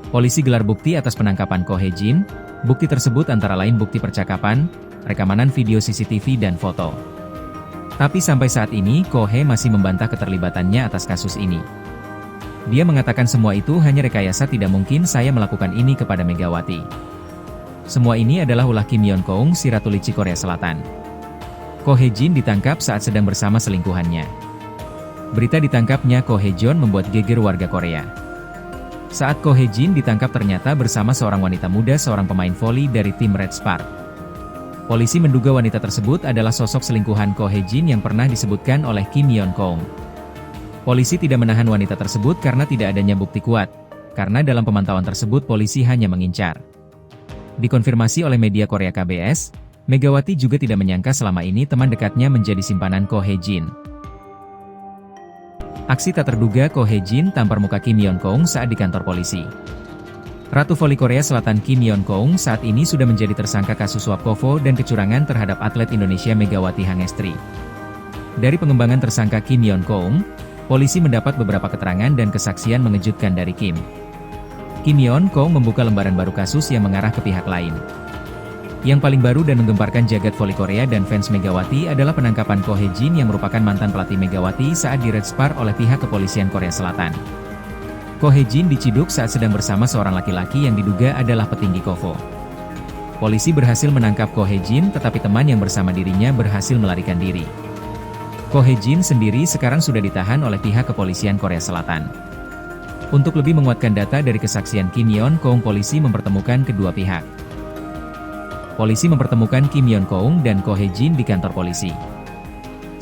Polisi gelar bukti atas penangkapan Ko Hye-jin. Bukti tersebut antara lain bukti percakapan, rekaman video CCTV dan foto. Tapi sampai saat ini, Ko Hye masih membantah keterlibatannya atas kasus ini. Dia mengatakan semua itu hanya rekayasa, tidak mungkin saya melakukan ini kepada Megawati. Semua ini adalah ulah Kim Yeon-keung, si Ratu Licik Korea Selatan. Ko Hye-jin ditangkap saat sedang bersama selingkuhannya. Berita ditangkapnya Ko Hye-jin membuat geger warga Korea. Saat Ko Hye-jin ditangkap ternyata bersama seorang wanita muda, seorang pemain voli dari tim Red Spark. Polisi menduga wanita tersebut adalah sosok selingkuhan Ko Hye-jin yang pernah disebutkan oleh Kim Yeon-keung. Polisi tidak menahan wanita tersebut karena tidak adanya bukti kuat, karena dalam pemantauan tersebut polisi hanya mengincar. Dikonfirmasi oleh media Korea KBS, Megawati juga tidak menyangka selama ini teman dekatnya menjadi simpanan Ko Hye-jin. Aksi tak terduga Ko Hye-jin tampar muka Kim Yeon-keung saat di kantor polisi. Ratu voli Korea Selatan Kim Yeon-keung saat ini sudah menjadi tersangka kasus suap KOVO dan kecurangan terhadap atlet Indonesia Megawati Hangestri. Dari pengembangan tersangka Kim Yeon-keung, polisi mendapat beberapa keterangan dan kesaksian mengejutkan dari Kim. Kim Yeon-keung membuka lembaran baru kasus yang mengarah ke pihak lain. Yang paling baru dan menggemparkan jagat voli Korea dan fans Megawati adalah penangkapan Ko Hye-jin yang merupakan mantan pelatih Megawati saat di Red Spark oleh pihak kepolisian Korea Selatan. Ko Hye-jin diciduk saat sedang bersama seorang laki-laki yang diduga adalah petinggi KOVO. Polisi berhasil menangkap Ko Hye-jin, tetapi teman yang bersama dirinya berhasil melarikan diri. Ko Hye-jin sendiri sekarang sudah ditahan oleh pihak kepolisian Korea Selatan. Untuk lebih menguatkan data dari kesaksian Kim Yeon-keung, polisi mempertemukan kedua pihak. Polisi mempertemukan Kim Yeon-keung dan Ko Hye-jin di kantor polisi.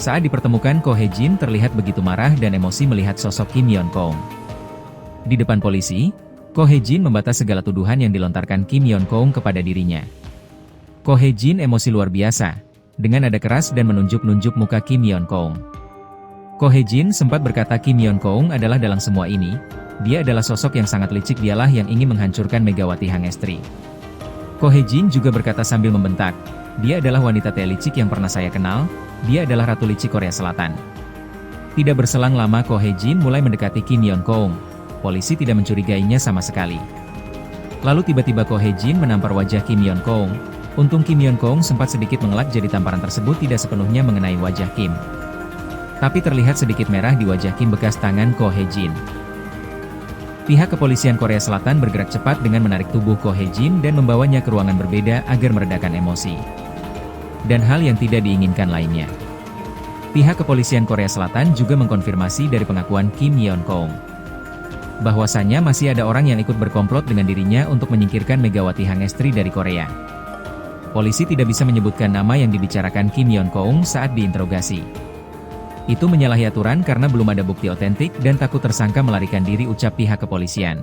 Saat dipertemukan, Ko Hye-jin terlihat begitu marah dan emosi melihat sosok Kim Yeon-keung. Di depan polisi, Ko Hye-jin membantah segala tuduhan yang dilontarkan Kim Yeon-keung kepada dirinya. Ko Hye-jin emosi luar biasa, dengan nada keras dan menunjuk-nunjuk muka Kim Yeon-keung. Ko Hye-jin sempat berkata Kim Yeon-keung adalah dalang semua ini, dia adalah sosok yang sangat licik, dialah yang ingin menghancurkan Megawati Hangestri. Ko Hye-jin juga berkata sambil membentak, dia adalah wanita licik yang pernah saya kenal, dia adalah Ratu Licik Korea Selatan. Tidak berselang lama Ko Hye-jin mulai mendekati Kim Yeon-keung. Polisi tidak mencurigainya sama sekali. Lalu tiba-tiba Ko Hye-jin menampar wajah Kim Yeon-keung. Untung Kim Yeon-keung sempat sedikit mengelak, jadi tamparan tersebut tidak sepenuhnya mengenai wajah Kim. Tapi terlihat sedikit merah di wajah Kim bekas tangan Ko Hye-jin. Pihak kepolisian Korea Selatan bergerak cepat dengan menarik tubuh Ko Hye-jin dan membawanya ke ruangan berbeda agar meredakan emosi. Dan hal yang tidak diinginkan lainnya. Pihak kepolisian Korea Selatan juga mengkonfirmasi dari pengakuan Kim Yeon-keung bahwasanya masih ada orang yang ikut berkomplot dengan dirinya untuk menyingkirkan Megawati Hangestri dari Korea. Polisi tidak bisa menyebutkan nama yang dibicarakan Kim Yeon-keung saat diinterogasi. Itu menyalahi aturan karena belum ada bukti otentik dan takut tersangka melarikan diri, ucap pihak kepolisian.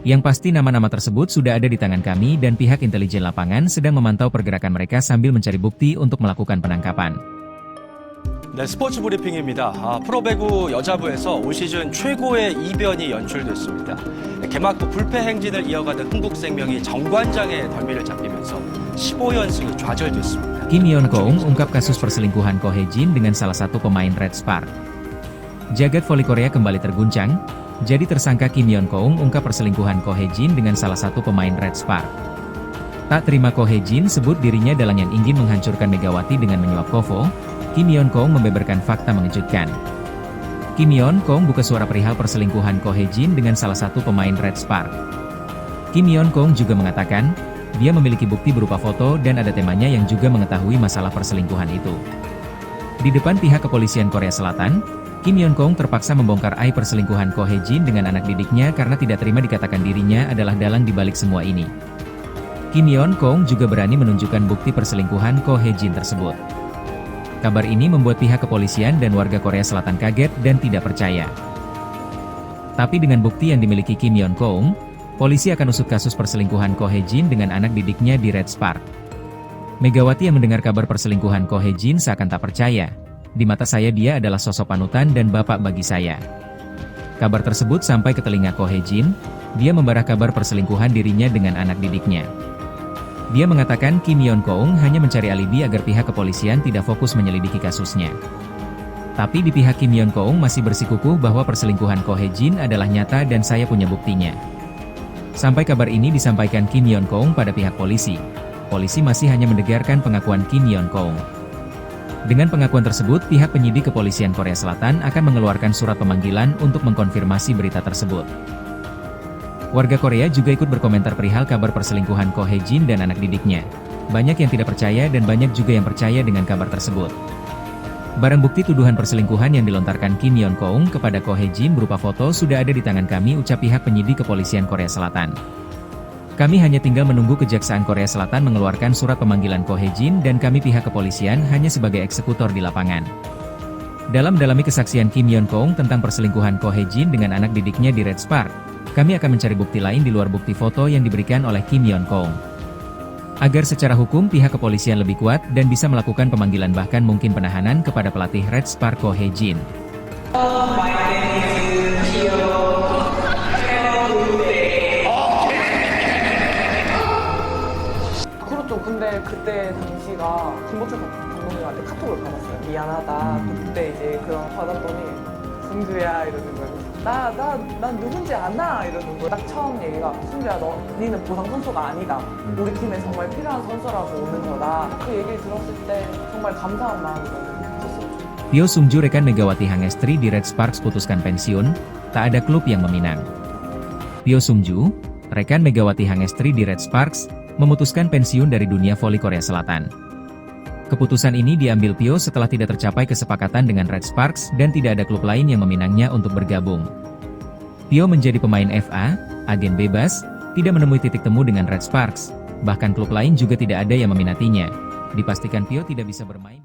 Yang pasti nama-nama tersebut sudah ada di tangan kami dan pihak intelijen lapangan sedang memantau pergerakan mereka sambil mencari bukti untuk melakukan penangkapan. 네, 스포츠 브리핑입니다. 프로배구 여자부에서 올 시즌 최고의 이변이 연출됐습니다. 개막 후 불패 행진을 이어가던 흥국생명이 정관장의 덜미를 잡히면서 15연승이 좌절됐습니다. Kim Yeon-keung ungkap kasus perselingkuhan Ko Hye-jin dengan salah satu pemain Red Spark. Jagat voli Korea kembali terguncang, jadi tersangka Kim Yeon-keung ungkap perselingkuhan Ko Hye-jin dengan salah satu pemain Red Spark. Tak terima Ko Hye-jin sebut dirinya dalang yang ingin menghancurkan Megawati dengan menyuap KOVO, Kim Yeon-keung membeberkan fakta mengejutkan. Kim Yeon-keung buka suara perihal perselingkuhan Ko Hye-jin dengan salah satu pemain Red Spark. Kim Yeon-keung juga mengatakan, dia memiliki bukti berupa foto dan ada temannya yang juga mengetahui masalah perselingkuhan itu. Di depan pihak kepolisian Korea Selatan, Kim Yeon-keung terpaksa membongkar aib perselingkuhan Ko Hye-jin dengan anak didiknya karena tidak terima dikatakan dirinya adalah dalang di balik semua ini. Kim Yeon-keung juga berani menunjukkan bukti perselingkuhan Ko Hye-jin tersebut. Kabar ini membuat pihak kepolisian dan warga Korea Selatan kaget dan tidak percaya. Tapi dengan bukti yang dimiliki Kim Yeon-keung, polisi akan usut kasus perselingkuhan Ko Hye-jin dengan anak didiknya di Red Spark. Megawati yang mendengar kabar perselingkuhan Ko Hye-jin seakan tak percaya. Di mata saya dia adalah sosok panutan dan bapak bagi saya. Kabar tersebut sampai ke telinga Ko Hye-jin, dia membara kabar perselingkuhan dirinya dengan anak didiknya. Dia mengatakan Kim Yeon-keung hanya mencari alibi agar pihak kepolisian tidak fokus menyelidiki kasusnya. Tapi di pihak Kim Yeon-keung masih bersikukuh bahwa perselingkuhan Ko Hye-jin adalah nyata dan saya punya buktinya. Sampai kabar ini disampaikan Kim Yeon-kong pada pihak polisi, polisi masih hanya mendengarkan pengakuan Kim Yeon-kong. Dengan pengakuan tersebut, pihak penyidik kepolisian Korea Selatan akan mengeluarkan surat pemanggilan untuk mengkonfirmasi berita tersebut. Warga Korea juga ikut berkomentar perihal kabar perselingkuhan Ko Hae-jin dan anak didiknya. Banyak yang tidak percaya dan banyak juga yang percaya dengan kabar tersebut. Barang bukti tuduhan perselingkuhan yang dilontarkan Kim Yeon-kong kepada Ko Hae-jin berupa foto sudah ada di tangan kami, ucap pihak penyidik kepolisian Korea Selatan. Kami hanya tinggal menunggu Kejaksaan Korea Selatan mengeluarkan surat pemanggilan Ko Hae-jin dan kami pihak kepolisian hanya sebagai eksekutor di lapangan. Dalam mendalami kesaksian Kim Yeon-kong tentang perselingkuhan Ko Hae-jin dengan anak didiknya di Red Spark, kami akan mencari bukti lain di luar bukti foto yang diberikan oleh Kim Yeon-kong. Agar secara hukum pihak kepolisian lebih kuat dan bisa melakukan pemanggilan bahkan mungkin penahanan kepada pelatih Red Spark Ko Hae-jin. 그렇죠. 근데 그때 당시가 김보철 감독님한테 카톡을 받았어요. 미안하다. 그때 이제 그런 받았더니 승주야 이러는 거예요. 난 누군지 아나 이러는 거예요. 딱 처음 얘기가 승주야 니는 보상 선수가 아니다. 우리 팀에 정말 필요한 선수라고 오는 거다. 그 얘기를 들었을 때 정말 감사한 마음이 너무 있었어요. Pyo Sung-ju, rekan Megawati Hangestri di Red Sparks, putuskan pensiun, tak ada klub yang meminang. Pyo Sung-ju, rekan Megawati Hangestri di Red Sparks, memutuskan pensiun dari dunia voli Korea Selatan. Keputusan ini diambil Pyo setelah tidak tercapai kesepakatan dengan Red Sparks dan tidak ada klub lain yang meminangnya untuk bergabung. Pyo menjadi pemain FA, agen bebas, tidak menemui titik temu dengan Red Sparks, bahkan klub lain juga tidak ada yang meminatinya. Dipastikan Pyo tidak bisa bermain.